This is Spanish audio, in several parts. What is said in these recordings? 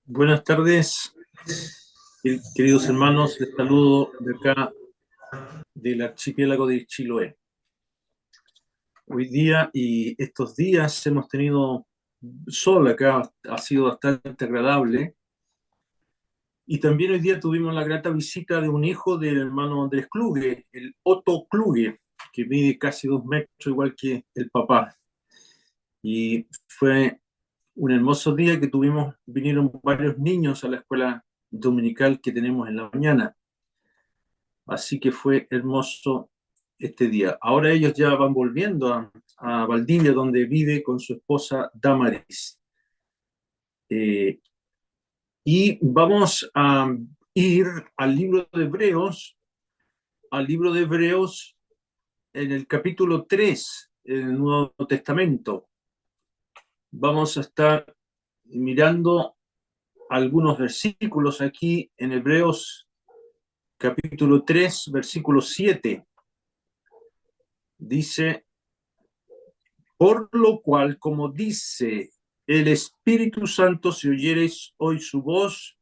Buenas tardes, queridos hermanos. Les saludo de acá del archipiélago de Chiloé. Hoy día y estos días hemos tenido sol acá, ha sido bastante agradable. Y también hoy día tuvimos la grata visita de un hijo del hermano Andrés Kluge, el Otto Kluge, que mide casi 2 metros, igual que el papá. Y fue un hermoso día que vinieron varios niños a la escuela dominical que tenemos en la mañana. Así que fue hermoso este día. Ahora ellos ya van volviendo a Valdivia, donde vive con su esposa Damaris. Eh, y vamos a ir al libro de Hebreos, en el capítulo 3 del Nuevo Testamento. Vamos a estar mirando algunos versículos aquí en Hebreos capítulo 3, versículo 7. Dice: por lo cual, como dice el Espíritu Santo, si oyereis hoy su voz,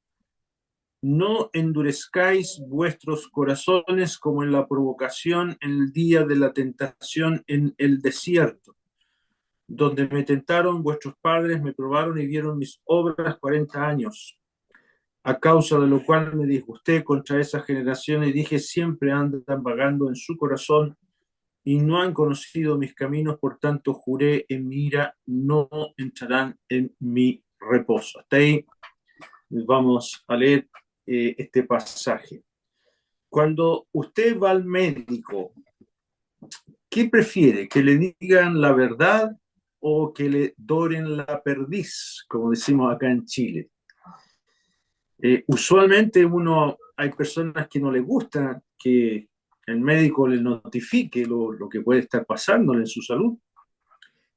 no endurezcáis vuestros corazones como en la provocación en el día de la tentación en el desierto, donde me tentaron vuestros padres, me probaron y vieron mis obras 40 años, a causa de lo cual me disgusté contra esa generación y dije: siempre andan vagando en su corazón y no han conocido mis caminos, por tanto juré en mi ira, no entrarán en mi reposo. Hasta ahí vamos a leer este pasaje. Cuando usted va al médico, ¿qué prefiere? ¿Que le digan la verdad o que le doren la perdiz, como decimos acá en Chile? Usualmente hay personas que no les gusta que el médico le notifique lo que puede estar pasándole en su salud.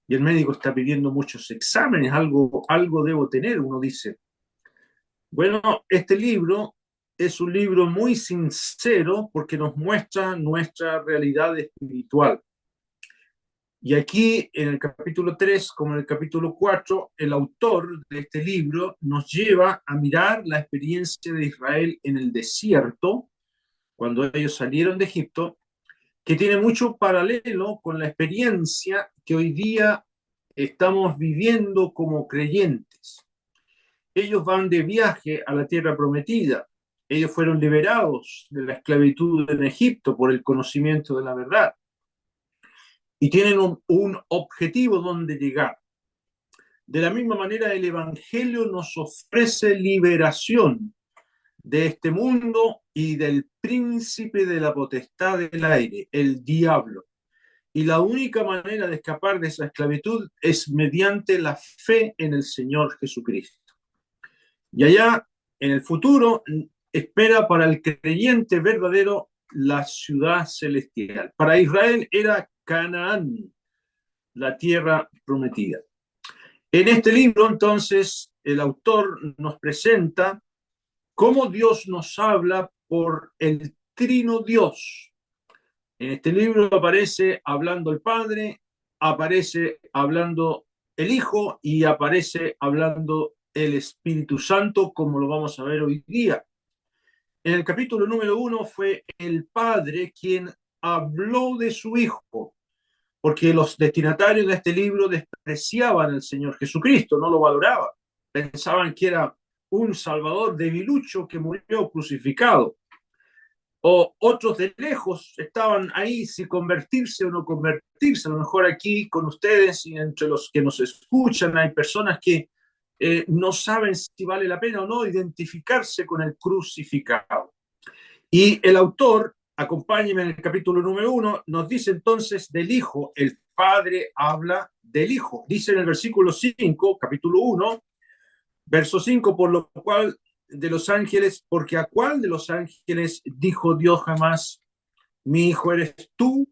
Y el médico está pidiendo muchos exámenes, algo debo tener, uno dice. Bueno, este libro es un libro muy sincero porque nos muestra nuestra realidad espiritual. Y aquí en el capítulo 3, como en el capítulo 4, el autor de este libro nos lleva a mirar la experiencia de Israel en el desierto, cuando ellos salieron de Egipto, que tiene mucho paralelo con la experiencia que hoy día estamos viviendo como creyentes. Ellos van de viaje a la tierra prometida. Ellos fueron liberados de la esclavitud en Egipto por el conocimiento de la verdad. Y tienen un objetivo donde llegar. De la misma manera, el Evangelio nos ofrece liberación de este mundo y del príncipe de la potestad del aire, el diablo. Y la única manera de escapar de esa esclavitud es mediante la fe en el Señor Jesucristo. Y allá, en el futuro, espera para el creyente verdadero la ciudad celestial. Para Israel era Canaán, la tierra prometida. En este libro, entonces, el autor nos presenta cómo Dios nos habla por el trino Dios. En este libro aparece hablando el Padre, aparece hablando el Hijo y aparece hablando el Espíritu Santo, como lo vamos a ver hoy día. En el capítulo número 1 fue el Padre quien habló de su Hijo, porque los destinatarios de este libro despreciaban al Señor Jesucristo, no lo valoraban, pensaban que era un Salvador debilucho que murió crucificado. O otros de lejos estaban ahí si convertirse o no convertirse. A lo mejor aquí con ustedes y entre los que nos escuchan hay personas que no saben si vale la pena o no identificarse con el crucificado. Y el autor, acompáñenme en el capítulo número 1, nos dice entonces del Hijo. El Padre habla del Hijo. Dice en el versículo 5, capítulo 1, verso 5, por lo cual de los ángeles, porque a cuál de los ángeles dijo Dios jamás: mi hijo eres tú,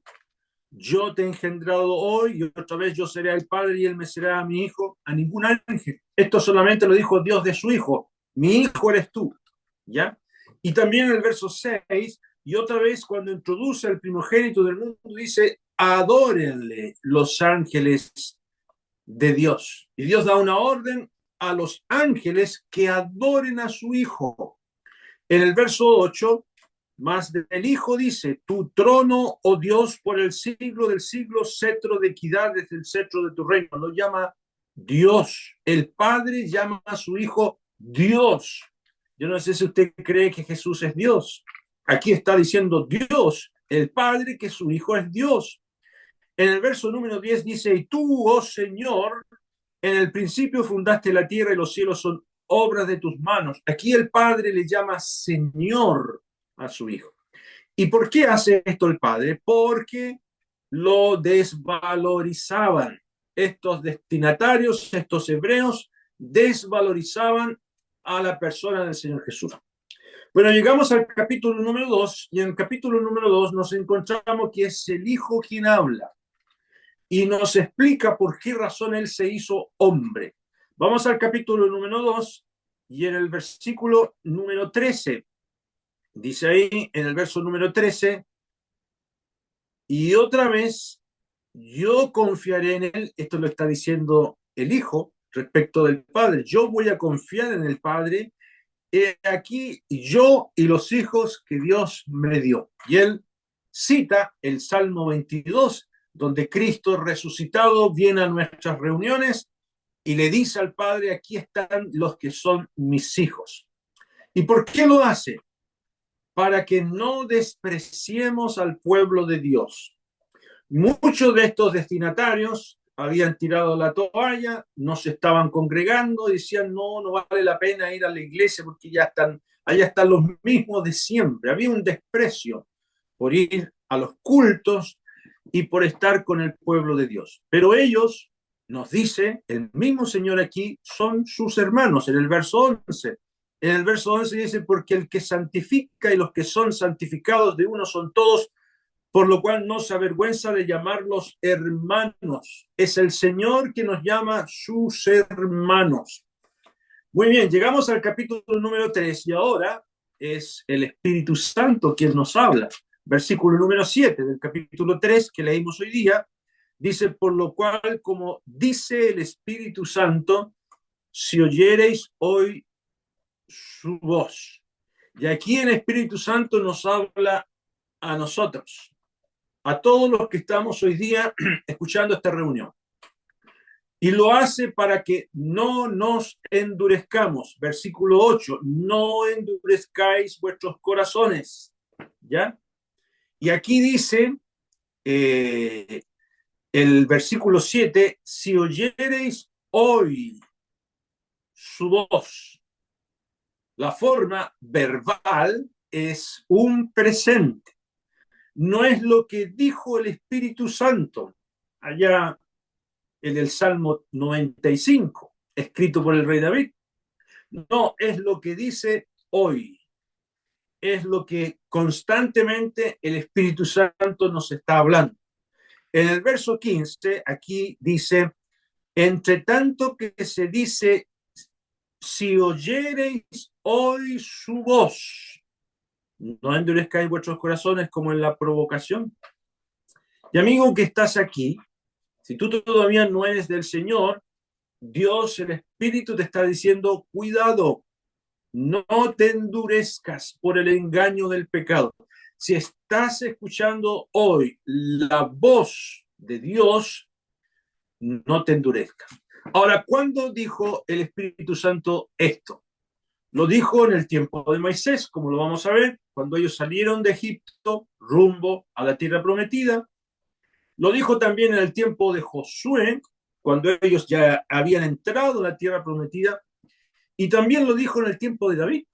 yo te he engendrado hoy y otra vez yo seré el padre y él me será mi hijo? A ningún ángel. Esto solamente lo dijo Dios de su hijo: mi hijo eres tú. ¿Ya? Y también en el verso 6, y otra vez cuando introduce al primogénito del mundo, dice: adórenle los ángeles de Dios. Y Dios da una orden a los ángeles que adoren a su Hijo. En el verso 8, más del Hijo dice, tu trono, oh Dios, por el siglo del siglo, cetro de equidad es el cetro de tu reino. Lo llama Dios. El Padre llama a su Hijo Dios. Yo no sé si usted cree que Jesús es Dios. Aquí está diciendo Dios, el Padre, que su Hijo es Dios. En el verso número 10 dice, y tú, oh Señor, en el principio fundaste la tierra y los cielos son obras de tus manos. Aquí el Padre le llama Señor a su Hijo. ¿Y por qué hace esto el Padre? Porque lo desvalorizaban. Estos destinatarios, estos hebreos, desvalorizaban a la persona del Señor Jesús. Bueno, llegamos al capítulo número 2 y en el capítulo número 2 nos encontramos que es el Hijo quien habla y nos explica por qué razón Él se hizo hombre. Vamos al capítulo número 2 y en el versículo número 13, dice ahí en el verso número 13, y otra vez yo confiaré en Él, esto lo está diciendo el Hijo respecto del Padre, yo voy a confiar en el Padre, aquí yo y los hijos que Dios me dio. Y él cita el Salmo 22, donde Cristo resucitado viene a nuestras reuniones y le dice al Padre, aquí están los que son mis hijos. ¿Y por qué lo hace? Para que no despreciemos al pueblo de Dios. Muchos de estos destinatarios habían tirado la toalla, no se estaban congregando, decían, no vale la pena ir a la iglesia porque allá están los mismos de siempre. Había un desprecio por ir a los cultos y por estar con el pueblo de Dios. Pero ellos, nos dice el mismo Señor aquí, son sus hermanos, en el verso 11. En el verso 11 dice, porque el que santifica y los que son santificados de uno son todos, por lo cual no se avergüenza de llamarlos hermanos. Es el Señor que nos llama sus hermanos. Muy bien, llegamos al capítulo número 3 y ahora es el Espíritu Santo quien nos habla. Versículo número 7 del capítulo 3 que leímos hoy día, dice, por lo cual, como dice el Espíritu Santo, si oyereis hoy su voz. Y aquí el Espíritu Santo nos habla a nosotros, a todos los que estamos hoy día escuchando esta reunión. Y lo hace para que no nos endurezcamos. Versículo 8, no endurezcáis vuestros corazones. ¿Ya? Y aquí dice el versículo 7, si oyereis hoy su voz. La forma verbal es un presente. No es lo que dijo el Espíritu Santo allá en el Salmo 95, escrito por el rey David. No, es lo que dice hoy. Es lo que constantemente el Espíritu Santo nos está hablando. En el verso 15, aquí dice, entre tanto que se dice, si oyereis hoy su voz, no endurezcáis vuestros corazones como en la provocación. Y amigo que estás aquí, si tú todavía no eres del Señor, Dios, el Espíritu, te está diciendo, cuidado, no te endurezcas por el engaño del pecado. Si estás escuchando hoy la voz de Dios, no te endurezcas. Ahora, ¿cuándo dijo el Espíritu Santo esto? Lo dijo en el tiempo de Moisés, como lo vamos a ver, cuando ellos salieron de Egipto rumbo a la tierra prometida. Lo dijo también en el tiempo de Josué, cuando ellos ya habían entrado a la tierra prometida. Y también lo dijo en el tiempo de David.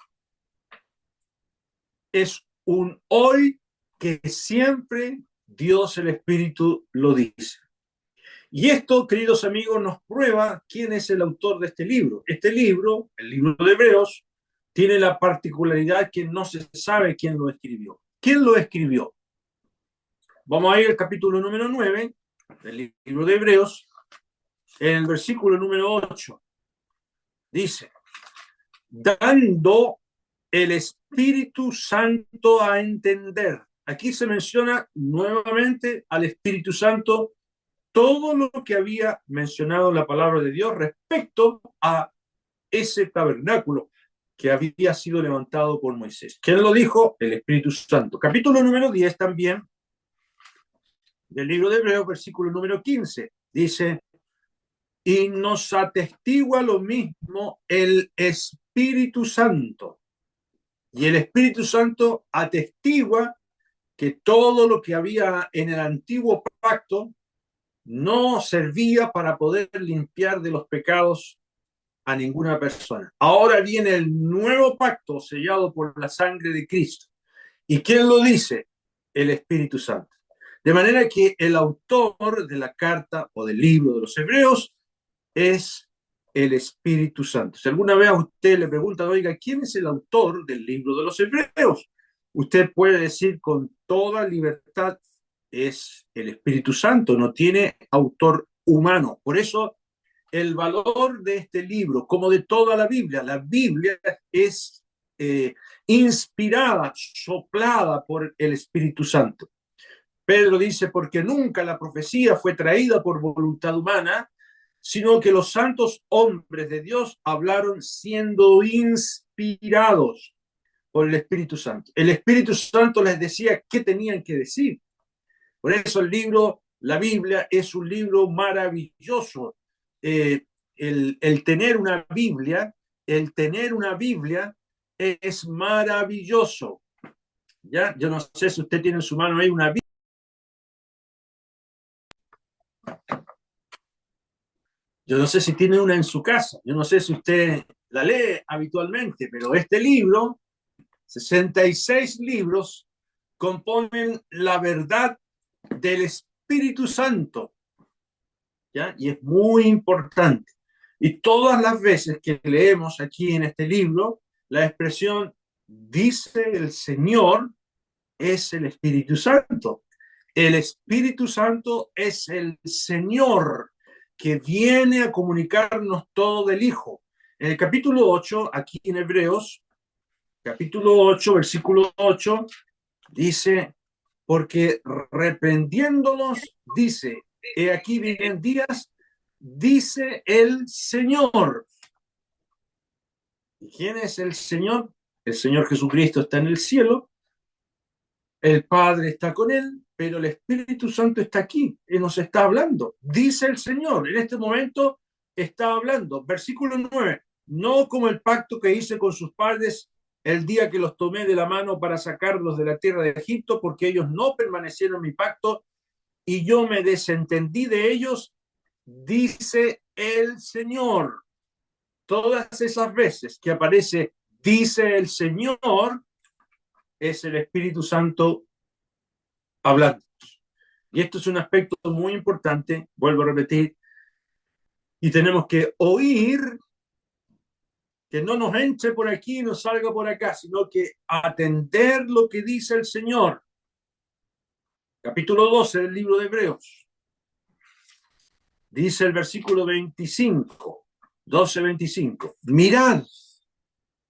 Es un hoy que siempre Dios el Espíritu lo dice. Y esto, queridos amigos, nos prueba quién es el autor de este libro. Este libro, el libro de Hebreos, tiene la particularidad que no se sabe quién lo escribió. ¿Quién lo escribió? Vamos a ir al capítulo número 9 del libro de Hebreos, en el versículo número 8. Dice, dando el Espíritu Santo a entender. Aquí se menciona nuevamente al Espíritu Santo todo lo que había mencionado la palabra de Dios respecto a ese tabernáculo que había sido levantado por Moisés. ¿Quién lo dijo? El Espíritu Santo. Capítulo número 10 también del libro de Hebreos, versículo número 15. Dice, y nos atestigua lo mismo el Espíritu Santo. Y el Espíritu Santo atestigua que todo lo que había en el antiguo pacto no servía para poder limpiar de los pecados a ninguna persona. Ahora viene el nuevo pacto sellado por la sangre de Cristo. ¿Y quién lo dice? El Espíritu Santo. De manera que el autor de la carta o del libro de los Hebreos es el Espíritu Santo. Si alguna vez a usted le preguntan, oiga, ¿quién es el autor del libro de los Hebreos? Usted puede decir con toda libertad, es el Espíritu Santo, no tiene autor humano. Por eso el valor de este libro, como de toda la Biblia es inspirada, soplada por el Espíritu Santo. Pedro dice, porque nunca la profecía fue traída por voluntad humana, sino que los santos hombres de Dios hablaron siendo inspirados por el Espíritu Santo. El Espíritu Santo les decía qué tenían que decir. Por eso el libro, la Biblia, es un libro maravilloso. Tener una Biblia, el tener una Biblia es maravilloso. ¿Ya? Yo no sé si usted tiene en su mano ahí una Biblia. Yo no sé si tiene una en su casa. Yo no sé si usted la lee habitualmente, pero este libro, 66 libros, componen la verdad del Espíritu Santo. ¿Ya? Y es muy importante. Y todas las veces que leemos aquí en este libro, la expresión dice el Señor es el Espíritu Santo. El Espíritu Santo es el Señor que viene a comunicarnos todo del Hijo. En el capítulo 8, aquí en Hebreos, capítulo 8, versículo 8, dice, porque reprendiéndolos, dice, he aquí vienen días, dice el Señor. ¿Y quién es el Señor? El Señor Jesucristo está en el cielo, el Padre está con él, pero el Espíritu Santo está aquí y nos está hablando. Dice el Señor, en este momento está hablando. Versículo 9, no como el pacto que hice con sus padres el día que los tomé de la mano para sacarlos de la tierra de Egipto, porque ellos no permanecieron en mi pacto y yo me desentendí de ellos, dice el Señor. Todas esas veces que aparece dice el Señor, es el Espíritu Santo hablando. Y esto es un aspecto muy importante, vuelvo a repetir, y tenemos que oír, que no nos entre por aquí y nos salga por acá, sino que atender lo que dice el Señor. Capítulo 12 del libro de Hebreos. Dice el versículo 25, 12:25. Mirad,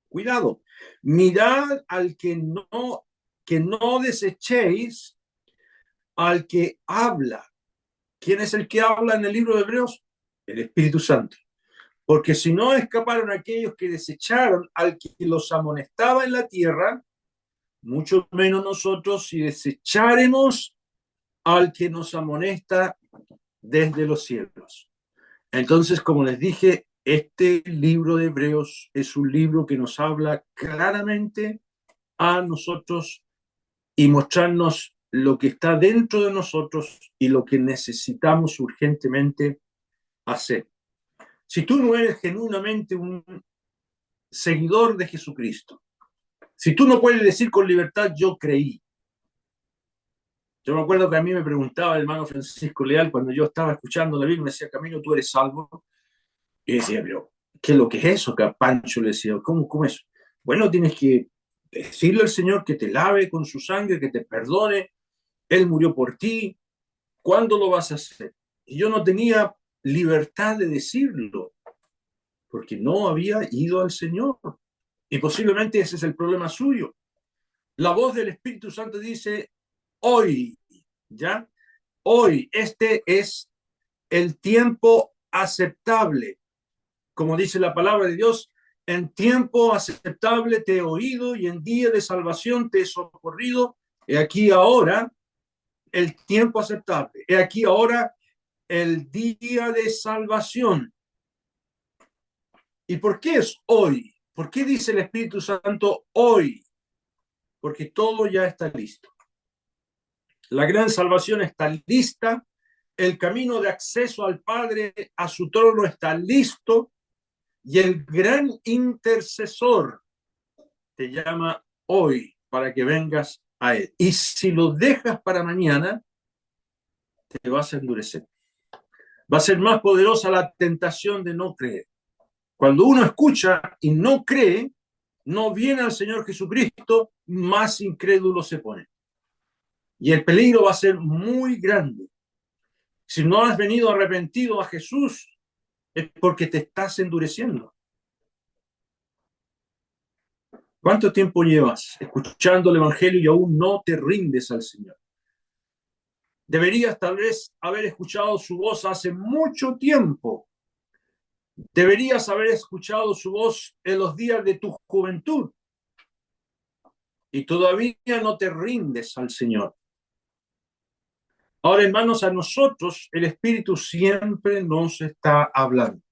cuidado, mirad al que no desechéis al que habla. ¿Quién es el que habla en el libro de Hebreos? El Espíritu Santo. Porque si no escaparon aquellos que desecharon al que los amonestaba en la tierra, mucho menos nosotros si desecharemos al que nos amonesta desde los cielos. Entonces, como les dije, este libro de Hebreos es un libro que nos habla claramente a nosotros y mostrarnos lo que está dentro de nosotros y lo que necesitamos urgentemente hacer. Si tú no eres genuinamente un seguidor de Jesucristo, si tú no puedes decir con libertad, yo creí. Yo me acuerdo que a mí me preguntaba el hermano Francisco Leal cuando yo estaba escuchando la Biblia, me decía, Camilo, tú eres salvo. Y decía, pero, ¿qué es lo que es eso? Que a Pancho le decía, ¿cómo es? Bueno, tienes que decirle al Señor que te lave con su sangre, que te perdone. Él murió por ti. ¿Cuándo lo vas a hacer? Y yo no tenía libertad de decirlo, porque no había ido al Señor. Y posiblemente ese es el problema suyo. La voz del Espíritu Santo dice, hoy, ¿ya? Hoy, este es el tiempo aceptable. Como dice la palabra de Dios, en tiempo aceptable te he oído y en día de salvación te he socorrido. He aquí ahora el tiempo aceptable. He aquí ahora el día de salvación. ¿Y por qué es hoy? ¿Por qué dice el Espíritu Santo hoy? Porque todo ya está listo. La gran salvación está lista. El camino de acceso al Padre, a su trono, está listo. Y el gran intercesor te llama hoy para que vengas a Él. Y si lo dejas para mañana, te vas a endurecer. Va a ser más poderosa la tentación de no creer. Cuando uno escucha y no cree, no viene al Señor Jesucristo, más incrédulo se pone. Y el peligro va a ser muy grande. Si no has venido arrepentido a Jesús, es porque te estás endureciendo. ¿Cuánto tiempo llevas escuchando el Evangelio y aún no te rindes al Señor? Deberías tal vez haber escuchado su voz hace mucho tiempo. Deberías haber escuchado su voz en los días de tu juventud. Y todavía no te rindes al Señor. Ahora, hermanos, a nosotros el Espíritu siempre nos está hablando.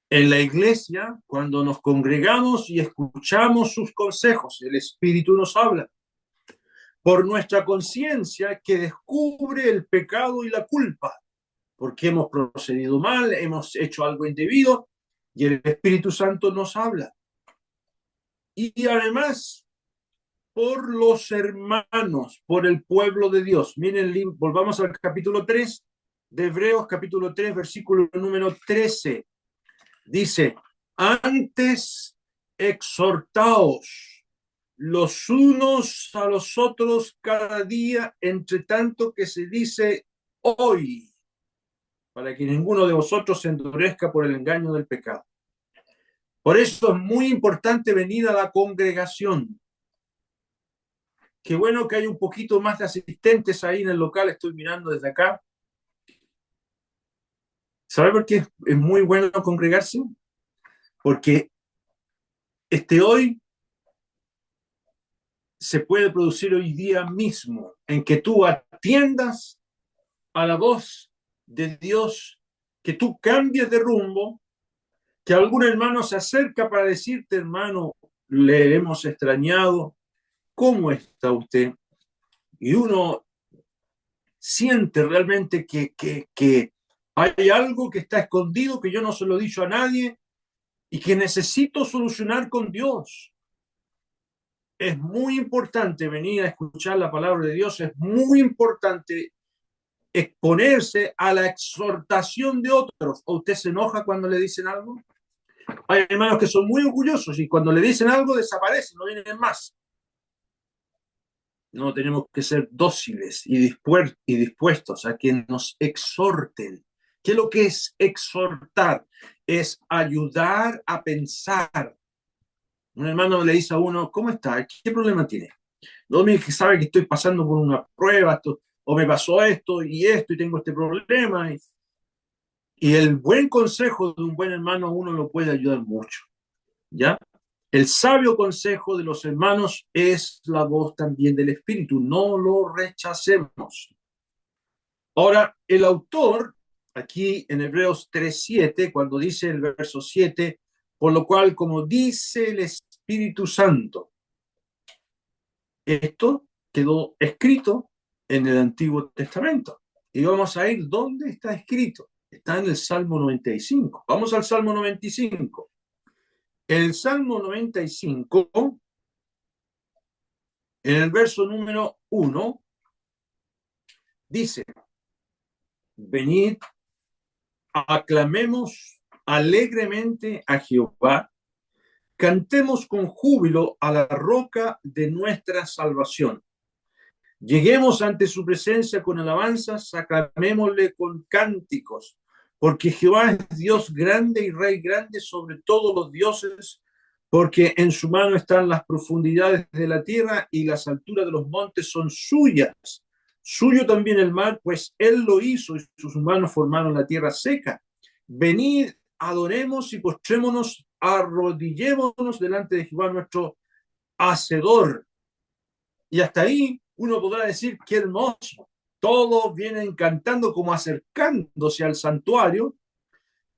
En la iglesia, cuando nos congregamos y escuchamos sus consejos, el Espíritu nos habla. Por nuestra conciencia que descubre el pecado y la culpa, porque hemos procedido mal, hemos hecho algo indebido, y el Espíritu Santo nos habla. Y además, por los hermanos, por el pueblo de Dios. Miren, volvamos al capítulo 3 de Hebreos, capítulo 3, versículo número 13. Dice, antes exhortaos los unos a los otros cada día, entre tanto que se dice hoy, para que ninguno de vosotros se endurezca por el engaño del pecado. Por eso es muy importante venir a la congregación. Qué bueno que hay un poquito más de asistentes ahí en el local, estoy mirando desde acá. ¿Sabe por qué es muy bueno congregarse? Porque hoy se puede producir hoy día mismo en que tú atiendas a la voz de Dios, que tú cambies de rumbo, que algún hermano se acerca para decirte, hermano, le hemos extrañado, ¿cómo está usted? Y uno siente realmente que hay algo que está escondido, que yo no se lo he dicho a nadie y que necesito solucionar con Dios. Es muy importante venir a escuchar la palabra de Dios, es muy importante exponerse a la exhortación de otros. ¿O usted se enoja cuando le dicen algo? Hay hermanos que son muy orgullosos y cuando le dicen algo desaparecen, no vienen más. No, tenemos que ser dóciles y dispuestos a que nos exhorten. ¿Qué es lo que es exhortar? Es ayudar a pensar. Un hermano le dice a uno, ¿cómo está? ¿Qué problema tiene? No, mire, que sabe que estoy pasando por una prueba, o me pasó esto, y tengo este problema. Y el buen consejo de un buen hermano a uno lo puede ayudar mucho. ¿Ya? El sabio consejo de los hermanos es la voz también del Espíritu. No lo rechacemos. Ahora, el autor, aquí en Hebreos 3:7, cuando dice el verso 7, por lo cual, como dice el Espíritu Santo, esto quedó escrito en el Antiguo Testamento. Y vamos a ir, ¿dónde está escrito? Está en el Salmo 95. Vamos al Salmo 95. El Salmo 95, en el verso número 1, dice, venid, aclamemos alegremente a Jehová, cantemos con júbilo a la roca de nuestra salvación. Lleguemos ante su presencia con alabanzas, aclamémosle con cánticos, porque Jehová es Dios grande y Rey grande sobre todos los dioses, porque en su mano están las profundidades de la tierra y las alturas de los montes son suyas. Suyo también el mar, pues él lo hizo y sus manos formaron la tierra seca. Venid, adoremos y postrémonos, arrodillémonos delante de Jehová nuestro Hacedor. Y hasta ahí uno podrá decir, qué hermoso. Todos vienen cantando como acercándose al santuario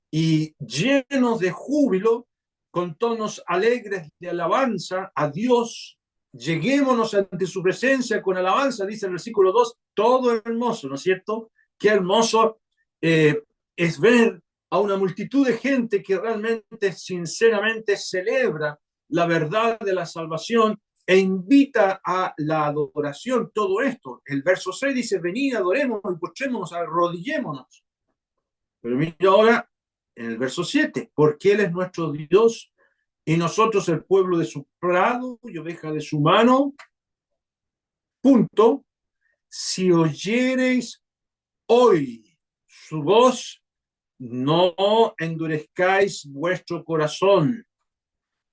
y llenos de júbilo, con tonos alegres de alabanza a Dios. Lleguémonos ante su presencia con alabanza, dice el versículo 2, todo hermoso, ¿no es cierto? Qué hermoso es ver a una multitud de gente que realmente, sinceramente celebra la verdad de la salvación e invita a la adoración, todo esto. El verso 6 dice, venid, adoremos y postrémonos, arrodillémonos. Pero mira ahora en el verso 7, porque Él es nuestro Dios y nosotros el pueblo de su prado y oveja de su mano. Punto. Si oyereis hoy su voz, no endurezcáis vuestro corazón,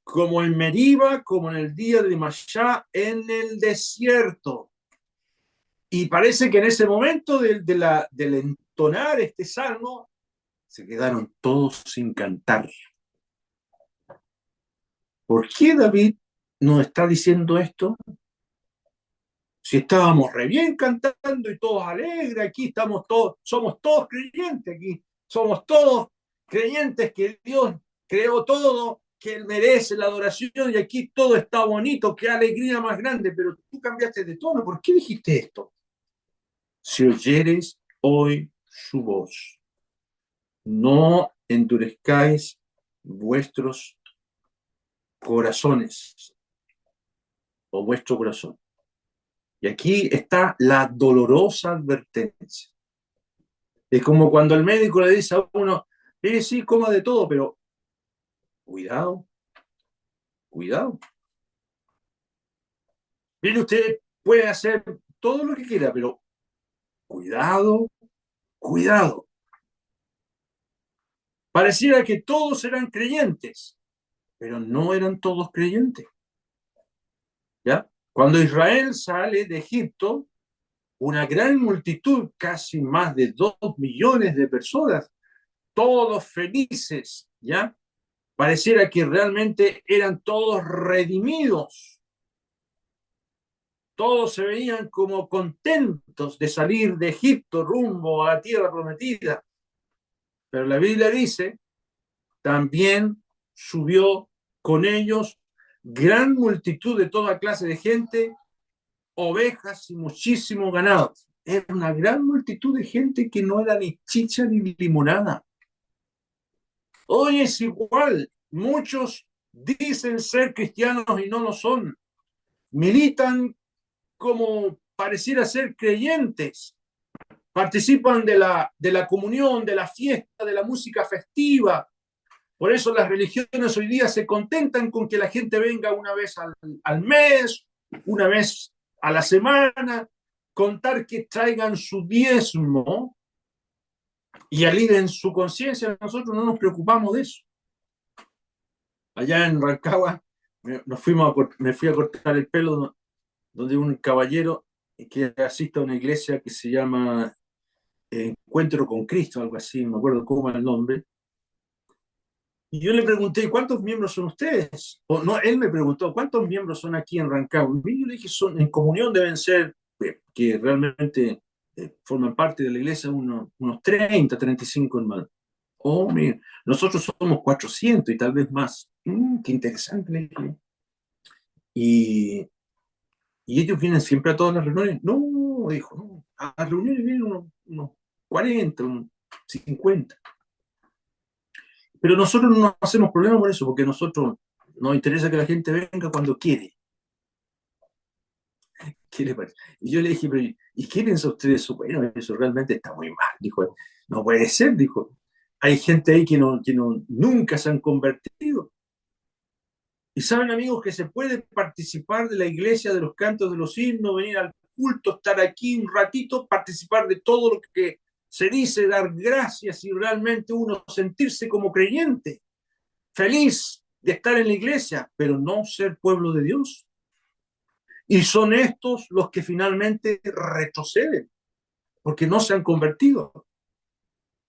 como en Meriba, como en el día de Mashá, en el desierto. Y parece que en ese momento del entonar este salmo, se quedaron todos sin cantar. ¿Por qué David nos está diciendo esto? Si estábamos re bien cantando y todos alegres, aquí estamos todos, somos todos creyentes aquí, somos todos creyentes que Dios creó todo, que Él merece la adoración y aquí todo está bonito, qué alegría más grande, pero tú cambiaste de tono, ¿por qué dijiste esto? Si oyeres hoy su voz, no endurezcáis vuestros corazones o vuestro corazón. Y aquí está la dolorosa advertencia. Es como cuando el médico le dice a uno, sí, coma de todo, pero cuidado, cuidado. Mire, usted puede hacer todo lo que quiera, pero cuidado, cuidado. Pareciera que todos eran creyentes, pero no eran todos creyentes. ¿Ya? Cuando Israel sale de Egipto, una gran multitud, casi más de 2 millones de personas, todos felices, ¿ya? Pareciera que realmente eran todos redimidos. Todos se veían como contentos de salir de Egipto rumbo a la tierra prometida. Pero la Biblia dice, también subió con ellos gran multitud de toda clase de gente, ovejas y muchísimo ganado. Era una gran multitud de gente que no era ni chicha ni limonada. Hoy es igual. Muchos dicen ser cristianos y no lo son. Militan como pareciera ser creyentes. Participan de la comunión, de la fiesta, de la música festiva. Por eso las religiones hoy día se contentan con que la gente venga una vez al mes, una vez a la semana, contar que traigan su diezmo y alivien su conciencia. Nosotros no nos preocupamos de eso. Allá en Rancagua me fui a cortar el pelo donde un caballero que asiste a una iglesia que se llama Encuentro con Cristo, algo así, no me acuerdo cómo era el nombre. Y yo le pregunté, ¿cuántos miembros son ustedes? O no, él me preguntó, ¿cuántos miembros son aquí en Rancagua? Y yo le dije, en comunión deben ser, que realmente forman parte de la iglesia, unos 35 hermanos. Oh, mira, nosotros somos 400 y tal vez más. Qué interesante, le dije. Y, y ellos vienen siempre a todas las reuniones. No, dijo, no, a las reuniones vienen unos 40, unos 50. Pero nosotros no nos hacemos problema por eso, porque a nosotros nos interesa que la gente venga cuando quiere. ¿Qué le parece? Y yo le dije, pero ¿y qué piensa usted de eso? Bueno, eso realmente está muy mal, dijo. No puede ser, dijo. Hay gente ahí que nunca se han convertido. Y saben, amigos, que se puede participar de la iglesia, de los cantos, de los himnos, venir al culto, estar aquí un ratito, participar de todo lo que se dice, dar gracias y realmente uno sentirse como creyente, feliz de estar en la iglesia, pero no ser pueblo de Dios. Y son estos los que finalmente retroceden, porque no se han convertido.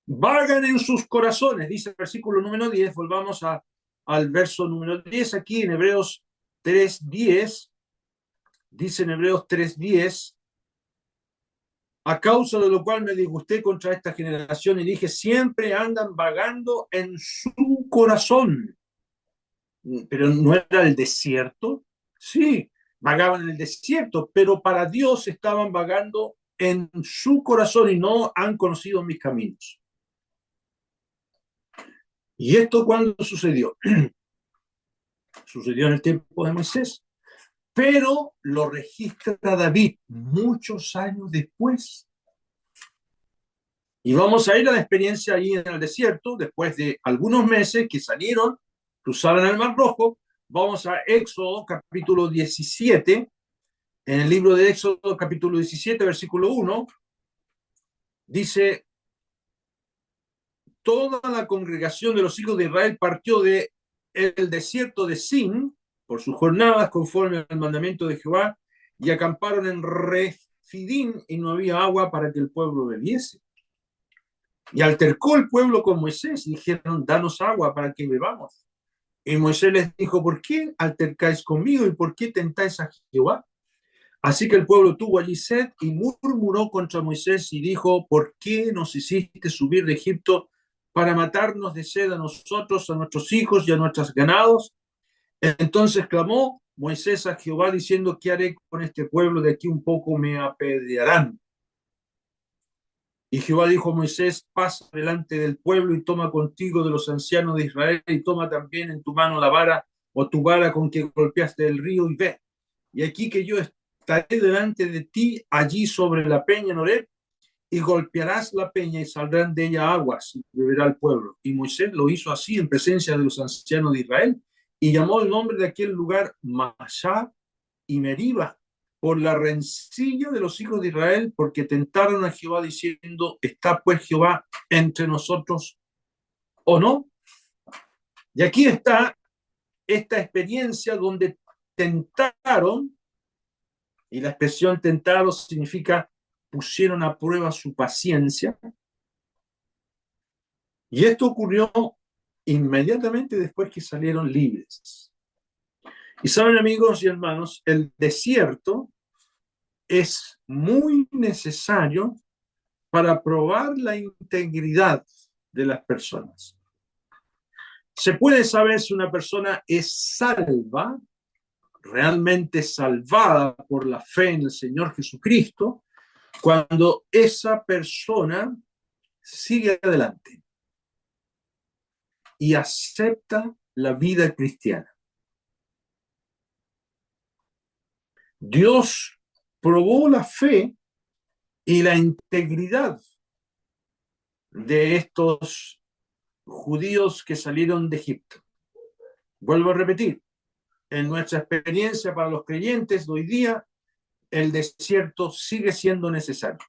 Vagan en sus corazones, dice el versículo número 10. Volvamos al verso número 10 aquí en Hebreos 3:10. Dice en Hebreos 3:10: a causa de lo cual me disgusté contra esta generación y dije, siempre andan vagando en su corazón. Pero ¿no era el desierto? Sí, vagaban en el desierto, pero para Dios estaban vagando en su corazón y no han conocido mis caminos. ¿Y esto cuándo sucedió? Sucedió en el tiempo de Moisés, pero lo registra David muchos años después. Y vamos a ir a la experiencia allí en el desierto, después de algunos meses que salieron, cruzaron el Mar Rojo. Vamos a Éxodo capítulo 17, en el libro de Éxodo capítulo 17, versículo 1, dice, toda la congregación de los hijos de Israel partió de el desierto de Sin por sus jornadas conforme al mandamiento de Jehová y acamparon en Refidim y no había agua para que el pueblo bebiese. Y altercó el pueblo con Moisés y dijeron, danos agua para que bebamos. Y Moisés les dijo, ¿por qué altercáis conmigo y por qué tentáis a Jehová? Así que el pueblo tuvo allí sed y murmuró contra Moisés y dijo, ¿por qué nos hiciste subir de Egipto para matarnos de sed a nosotros, a nuestros hijos y a nuestros ganados? Entonces clamó Moisés a Jehová diciendo, ¿qué haré con este pueblo? De aquí un poco me apedrearán. Y Jehová dijo a Moisés, pasa delante del pueblo y toma contigo de los ancianos de Israel y toma también en tu mano la vara o tu vara con que golpeaste el río y ve. Y aquí que yo estaré delante de ti allí sobre la peña en Horeb y golpearás la peña y saldrán de ella aguas y beberá el pueblo. Y Moisés lo hizo así en presencia de los ancianos de Israel y llamó el nombre de aquel lugar Masá y Meriba, por la rencilla de los hijos de Israel, porque tentaron a Jehová diciendo, ¿está pues Jehová entre nosotros o no? Y aquí está esta experiencia donde tentaron, y la expresión tentaron significa pusieron a prueba su paciencia, y esto ocurrió inmediatamente después que salieron libres. Y saben, amigos y hermanos, el desierto es muy necesario para probar la integridad de las personas. Se puede saber si una persona es salva, realmente salvada por la fe en el Señor Jesucristo, cuando esa persona sigue adelante y acepta la vida cristiana. Dios probó la fe y la integridad de estos judíos que salieron de Egipto. Vuelvo a repetir, en nuestra experiencia para los creyentes de hoy día, el desierto sigue siendo necesario.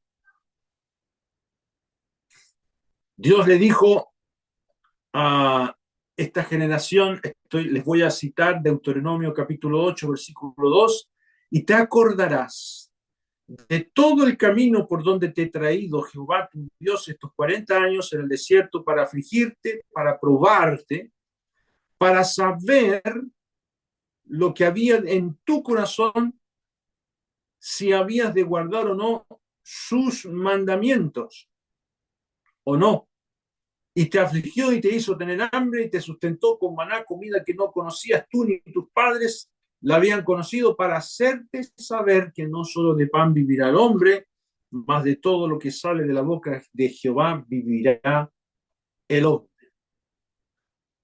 Dios le dijo a esta generación, les voy a citar Deuteronomio capítulo 8, versículo 2, y te acordarás de todo el camino por donde te he traído Jehová tu Dios estos 40 años en el desierto para afligirte, para probarte, para saber lo que había en tu corazón, si habías de guardar o no sus mandamientos o no. Y te afligió y te hizo tener hambre y te sustentó con maná, comida que no conocías tú ni tus padres la habían conocido, para hacerte saber que no solo de pan vivirá el hombre, mas de todo lo que sale de la boca de Jehová vivirá el hombre.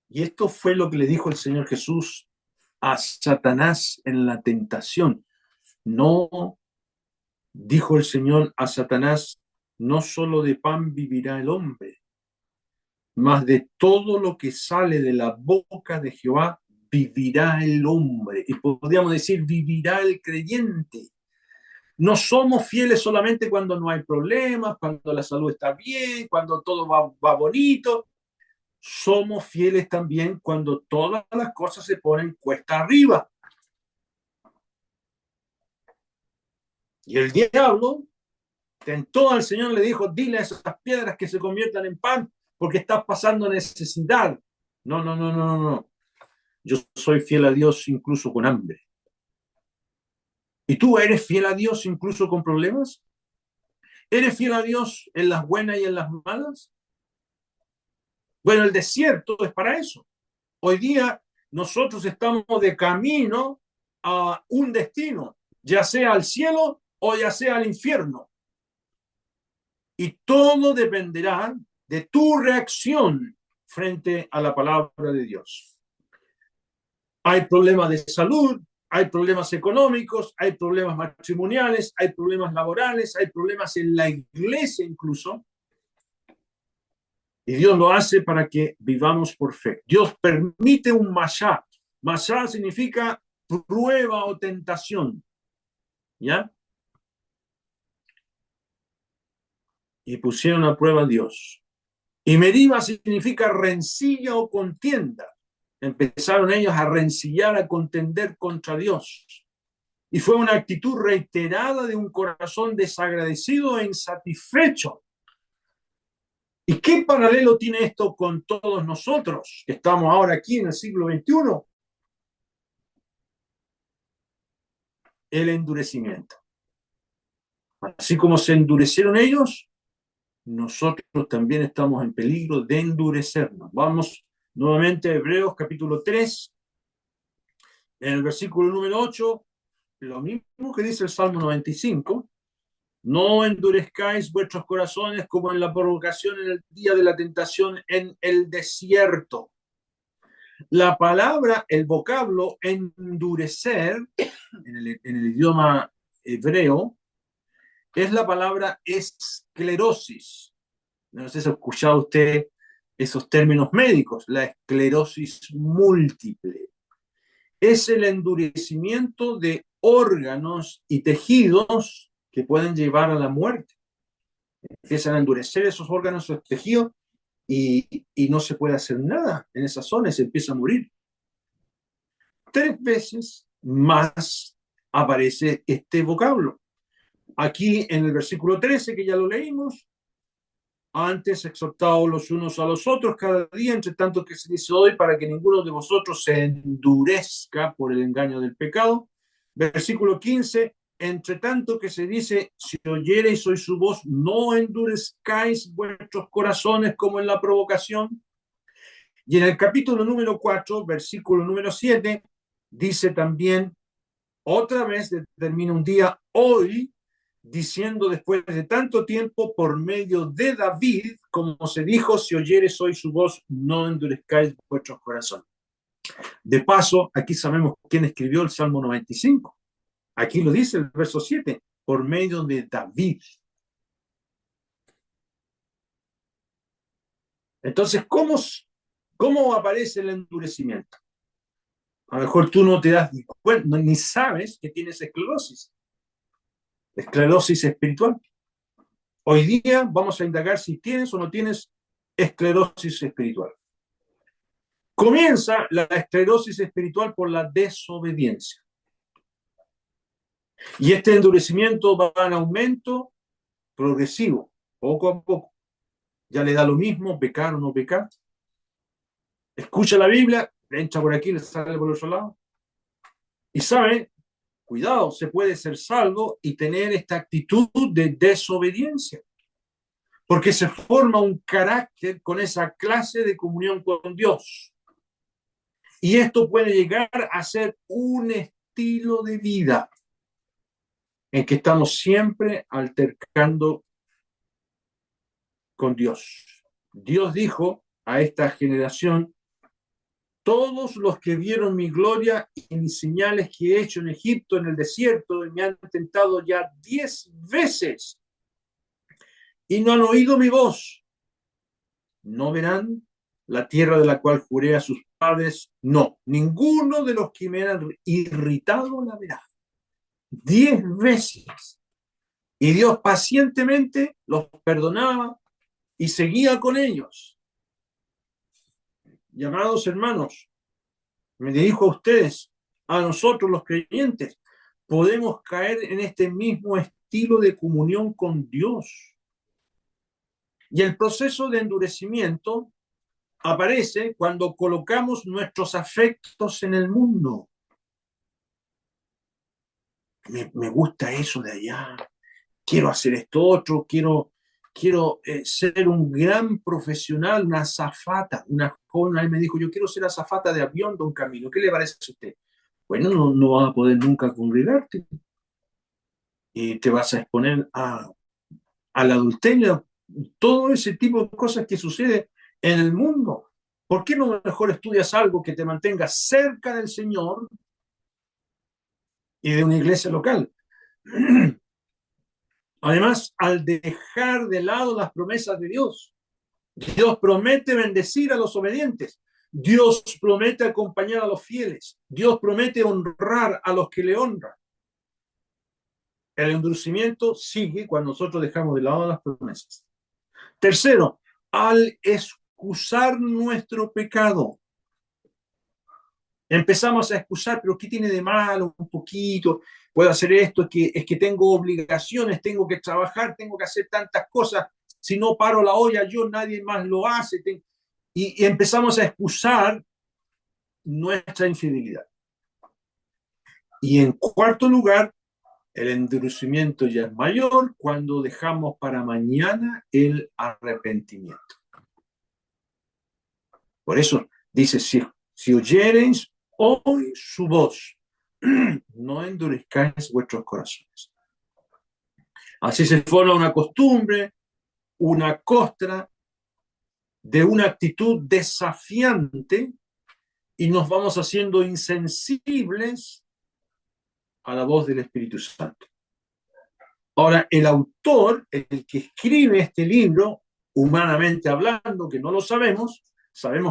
Y esto fue lo que le dijo el Señor Jesús a Satanás en la tentación. No, dijo el Señor a Satanás, no solo de pan vivirá el hombre, mas de todo lo que sale de la boca de Jehová vivirá el hombre. Y podríamos decir, vivirá el creyente. No somos fieles solamente cuando no hay problemas, cuando la salud está bien, cuando todo va bonito. Somos fieles también cuando todas las cosas se ponen cuesta arriba. Y el diablo tentó al Señor, le dijo, dile a esas piedras que se conviertan en pan, porque estás pasando necesidad. No, no, no, no, no, no. Yo soy fiel a Dios incluso con hambre. ¿Y tú eres fiel a Dios incluso con problemas? ¿Eres fiel a Dios en las buenas y en las malas? Bueno, el desierto es para eso. Hoy día nosotros estamos de camino a un destino, ya sea al cielo o ya sea al infierno. Y todo dependerá de tu reacción frente a la palabra de Dios. Hay problemas de salud, hay problemas económicos, hay problemas matrimoniales, hay problemas laborales, hay problemas en la iglesia incluso. Y Dios lo hace para que vivamos por fe. Dios permite un mashá. Mashá significa prueba o tentación. ¿Ya? Y pusieron a prueba a Dios. Y Meriba significa rencilla o contienda. Empezaron ellos a rencillar, a contender contra Dios. Y fue una actitud reiterada de un corazón desagradecido e insatisfecho. ¿Y qué paralelo tiene esto con todos nosotros que estamos ahora aquí en el siglo XXI? El endurecimiento. Así como se endurecieron ellos, nosotros también estamos en peligro de endurecernos. Vamos nuevamente a Hebreos capítulo 3, en el versículo número 8, lo mismo que dice el Salmo 95. No endurezcáis vuestros corazones como en la provocación en el día de la tentación en el desierto. La palabra, el vocablo endurecer en el idioma hebreo es la palabra esclerosis. No sé si ha escuchado usted esos términos médicos, la esclerosis múltiple. Es el endurecimiento de órganos y tejidos que pueden llevar a la muerte. Empiezan a endurecer esos órganos, esos tejidos, y no se puede hacer nada en esa zona y se empieza a morir. 3 veces más aparece este vocablo. Aquí en el versículo 13, que ya lo leímos, antes exhortaos los unos a los otros cada día, entre tanto que se dice hoy, para que ninguno de vosotros se endurezca por el engaño del pecado. Versículo 15, entre tanto que se dice, si oyereis hoy su voz, no endurezcáis vuestros corazones como en la provocación. Y en el capítulo número 4, versículo número 7, dice también, otra vez determina un día, hoy, diciendo después de tanto tiempo por medio de David, como se dijo, si oyeres hoy su voz, no endurezcáis vuestros corazones. De paso, aquí sabemos quién escribió el Salmo 95. Aquí lo dice el verso 7, por medio de David. Entonces, ¿cómo aparece el endurecimiento? A lo mejor tú no te das cuenta, ni sabes que tienes esclerosis espiritual. Hoy día vamos a indagar si tienes o no tienes esclerosis espiritual. Comienza la esclerosis espiritual por la desobediencia. Y este endurecimiento va en aumento progresivo, poco a poco. Ya le da lo mismo pecar o no pecar. Escucha la Biblia, le entra por aquí, le sale por el otro lado. Y sabe, cuidado, se puede ser salvo y tener esta actitud de desobediencia. Porque se forma un carácter con esa clase de comunión con Dios. Y esto puede llegar a ser un estilo de vida en que estamos siempre altercando con Dios. Dios dijo a esta generación, todos los que vieron mi gloria y mis señales que he hecho en Egipto, en el desierto, y me han tentado ya 10 veces y no han oído mi voz, no verán la tierra de la cual juré a sus padres, no, ninguno de los que me han irritado la verá. 10 veces. Y Dios pacientemente los perdonaba y seguía con ellos. Llamados hermanos, me dirijo a ustedes, a nosotros los creyentes, podemos caer en este mismo estilo de comunión con Dios. Y el proceso de endurecimiento aparece cuando colocamos nuestros afectos en el mundo. Me gusta eso de allá, quiero hacer esto otro, quiero ser un gran profesional, una azafata. Una joven ahí me dijo, yo quiero ser azafata de avión, don Camilo, ¿qué le parece a usted? Bueno, no vas a poder nunca congregarte y te vas a exponer al adulterio, todo ese tipo de cosas que sucede en el mundo. ¿Por qué no mejor estudias algo que te mantenga cerca del Señor y de una iglesia local? Además, al dejar de lado las promesas de Dios, Dios promete bendecir a los obedientes, Dios promete acompañar a los fieles, Dios promete honrar a los que le honran. El endurecimiento sigue cuando nosotros dejamos de lado las promesas. Tercero, al excusar nuestro pecado. Empezamos a excusar, pero ¿qué tiene de malo? Un poquito, puedo hacer esto, es que tengo obligaciones, tengo que trabajar, tengo que hacer tantas cosas. Si no paro la olla, yo, nadie más lo hace. Y empezamos a excusar nuestra infidelidad. Y en cuarto lugar, el endurecimiento ya es mayor cuando dejamos para mañana el arrepentimiento. Por eso dice, si oyereis hoy su voz, no endurezcáis vuestros corazones. Así se forma una costumbre, una costra de una actitud desafiante y nos vamos haciendo insensibles a la voz del Espíritu Santo. Ahora, el autor, el que escribe este libro, humanamente hablando, que no lo sabemos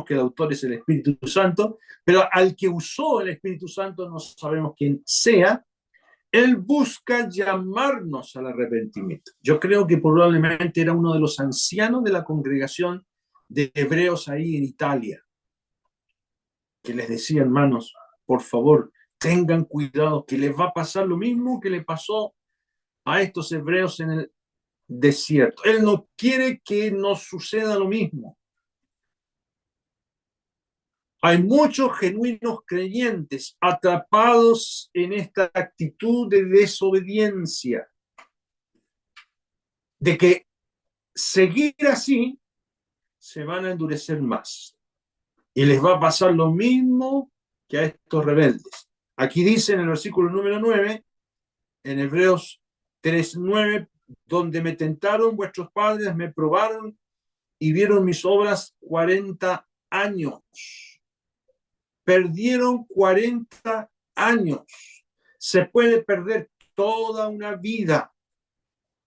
que el autor es el Espíritu Santo, pero al que usó el Espíritu Santo no sabemos quién sea. Él busca llamarnos al arrepentimiento. Yo creo que probablemente era uno de los ancianos de la congregación de hebreos ahí en Italia, que les decía, hermanos, por favor, tengan cuidado, que les va a pasar lo mismo que le pasó a estos hebreos en el desierto. Él no quiere que nos suceda lo mismo. Hay muchos genuinos creyentes atrapados en esta actitud de desobediencia, de que seguir así se van a endurecer más y les va a pasar lo mismo que a estos rebeldes. Aquí dice en el versículo número 9, en Hebreos 3:9, donde me tentaron vuestros padres, me probaron y vieron mis obras 40 años. Perdieron 40 años. Se puede perder toda una vida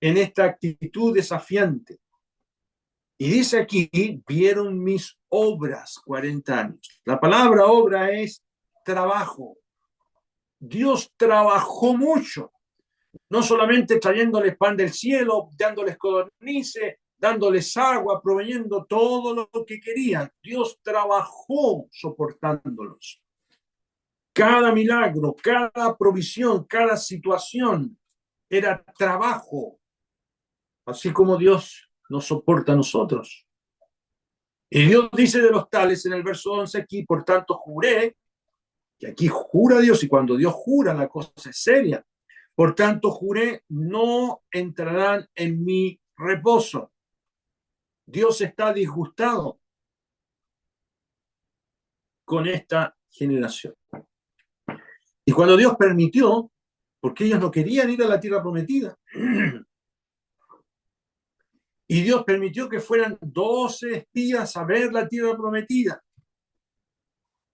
en esta actitud desafiante. Y dice aquí, vieron mis obras 40 años. La palabra obra es trabajo. Dios trabajó mucho, no solamente trayéndoles pan del cielo, dándoles codornices, dándoles agua, proveyendo todo lo que querían. Dios trabajó soportándolos. Cada milagro, cada provisión, cada situación era trabajo, así como Dios nos soporta a nosotros. Y Dios dice de los tales en el verso 11 aquí, por tanto juré, que aquí jura Dios, y cuando Dios jura la cosa es seria, por tanto juré, no entrarán en mi reposo. Dios está disgustado con esta generación. Y cuando Dios permitió, porque ellos no querían ir a la tierra prometida, y Dios permitió que fueran 12 espías a ver la tierra prometida,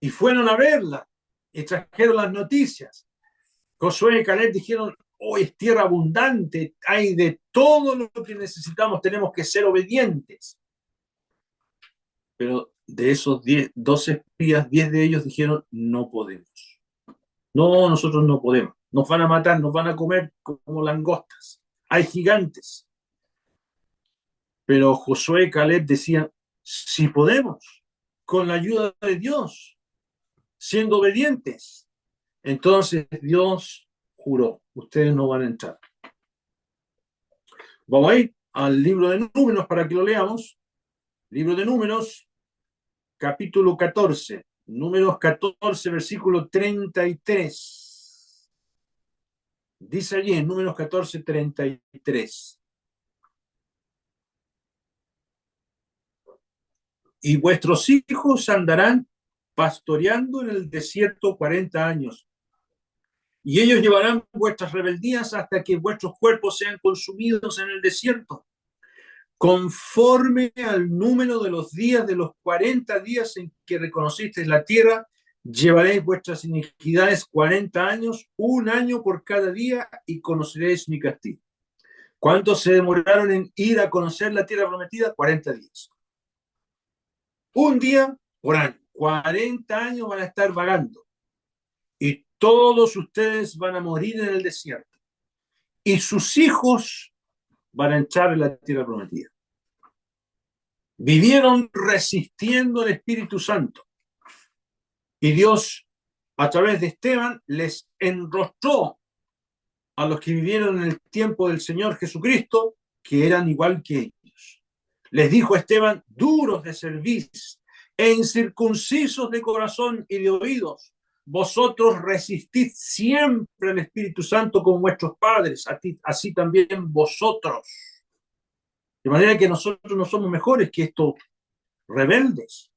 y fueron a verla, y trajeron las noticias. Josué y Caleb dijeron, hoy es tierra abundante, hay de todo lo que necesitamos, tenemos que ser obedientes. Pero de esos 12 espías, 10 de ellos dijeron, no podemos. No, nosotros no podemos. Nos van a matar, nos van a comer como langostas. Hay gigantes. Pero Josué y Caleb decían, sí podemos, con la ayuda de Dios, siendo obedientes. Entonces Dios juró, ustedes no van a entrar. Vamos a ir al libro de Números para que lo leamos. Libro de Números, capítulo 14. Números 14, versículo 33. Dice allí en Números 14, 33. Y vuestros hijos andarán pastoreando en el desierto 40 años. Y ellos llevarán vuestras rebeldías hasta que vuestros cuerpos sean consumidos en el desierto, conforme al número de los días de los 40 días en que reconocisteis la tierra, llevaréis vuestras iniquidades 40 años, un año por cada día, y conoceréis mi castigo. ¿Cuántos se demoraron en ir a conocer la tierra prometida? 40 días. Un día por año. 40 años van a estar vagando. Y todos ustedes van a morir en el desierto. Y sus hijos van a entrar en la tierra prometida. Vivieron resistiendo al Espíritu Santo. Y Dios, a través de Esteban, les enrostró a los que vivieron en el tiempo del Señor Jesucristo, que eran igual que ellos. Les dijo Esteban, duros de cerviz e incircuncisos de corazón y de oídos, vosotros resistid siempre al Espíritu Santo con vuestros padres, así también vosotros. De manera que nosotros no somos mejores que estos rebeldes.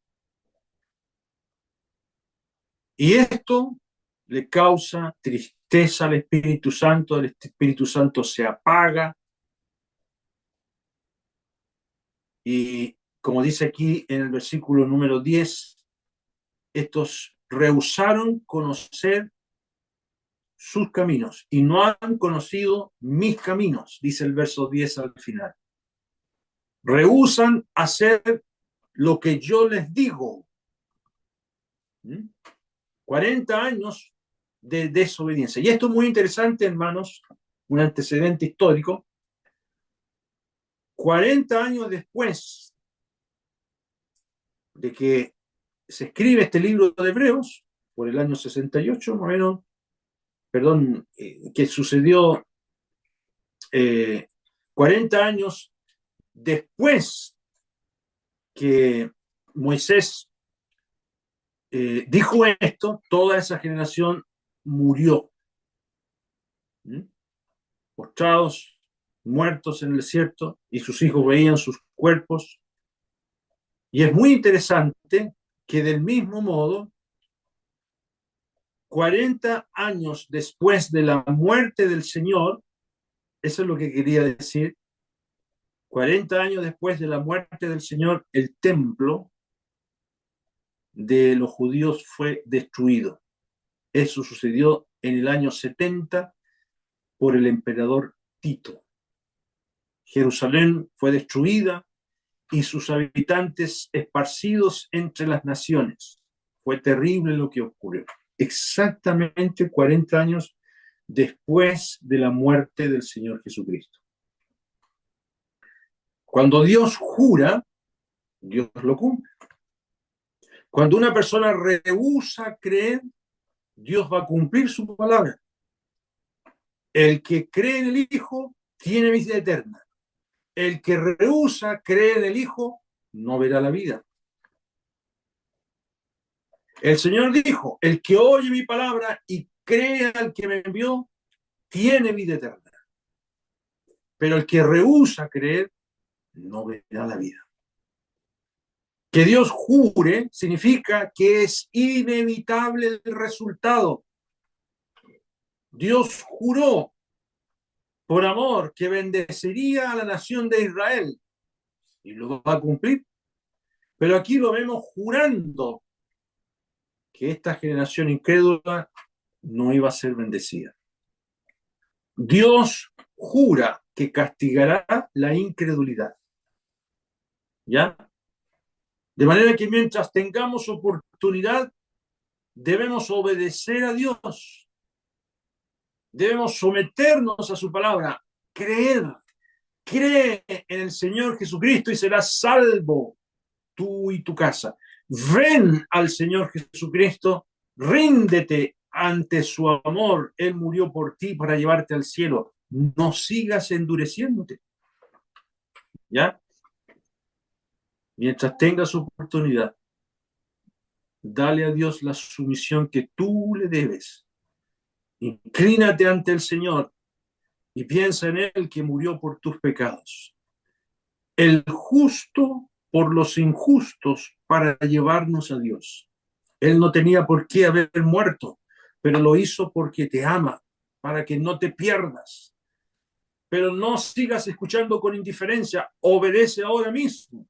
Y esto le causa tristeza al Espíritu Santo, el Espíritu Santo se apaga. Y como dice aquí en el versículo número 10, estos rehusaron conocer sus caminos y no han conocido mis caminos, dice el verso 10 al final. Rehusan hacer lo que yo les digo. 40 años de desobediencia. Y esto es muy interesante, hermanos, un antecedente histórico. 40 años después de que se escribe este libro de Hebreos, por el año 68, más o menos, perdón, que sucedió 40 años después que Moisés dijo esto, toda esa generación murió. Postrados, muertos en el desierto, y sus hijos veían sus cuerpos. Y es muy interesante que del mismo modo, 40 años después de la muerte del Señor, eso es lo que quería decir, 40 años después de la muerte del Señor, el templo de los judíos fue destruido. Eso sucedió en el año 70 por el emperador Tito. Jerusalén fue destruida y sus habitantes esparcidos entre las naciones. Fue terrible lo que ocurrió. Exactamente 40 años después de la muerte del Señor Jesucristo. Cuando Dios jura, Dios lo cumple. Cuando una persona rehúsa creer, Dios va a cumplir su palabra. El que cree en el Hijo tiene vida eterna. El que rehúsa creer en el Hijo no verá la vida. El Señor dijo, el que oye mi palabra y cree al que me envió, tiene vida eterna. Pero el que rehúsa creer, no verá la vida. Que Dios jure significa que es inevitable el resultado. Dios juró por amor que bendeciría a la nación de Israel y lo va a cumplir. Pero aquí lo vemos jurando que esta generación incrédula no iba a ser bendecida. Dios jura que castigará la incredulidad. ¿Ya? De manera que mientras tengamos oportunidad, debemos obedecer a Dios. Debemos someternos a su palabra, creer. Cree en el Señor Jesucristo y serás salvo tú y tu casa. Ven al Señor Jesucristo, ríndete ante su amor. Él murió por ti para llevarte al cielo. No sigas endureciéndote. ¿ya? Mientras tengas oportunidad, dale a Dios la sumisión que tú le debes. Inclínate ante el Señor y piensa en Él que murió por tus pecados. El justo por los injustos para llevarnos a Dios. Él no tenía por qué haber muerto, pero lo hizo porque te ama, para que no te pierdas. Pero no sigas escuchando con indiferencia, obedece ahora mismo.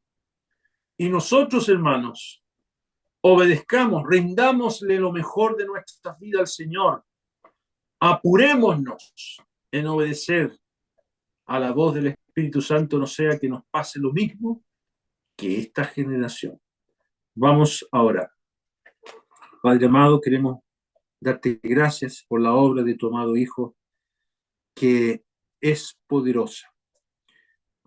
Y nosotros, hermanos, obedezcamos, rindámosle lo mejor de nuestra vida al Señor. Apurémonos en obedecer a la voz del Espíritu Santo, no sea que nos pase lo mismo que esta generación. Vamos a orar. Padre amado, queremos darte gracias por la obra de tu amado Hijo, que es poderosa.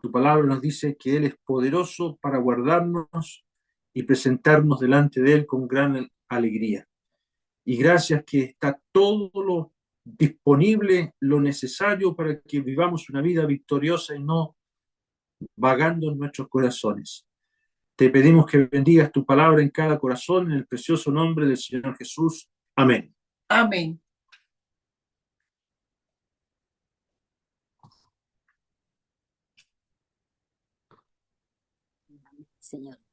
Tu palabra nos dice que Él es poderoso para guardarnos y presentarnos delante de Él con gran alegría. Y gracias que está todo lo disponible, lo necesario para que vivamos una vida victoriosa y no vagando en nuestros corazones. Te pedimos que bendigas tu palabra en cada corazón, en el precioso nombre del Señor Jesús. Amén. Amén. Señor.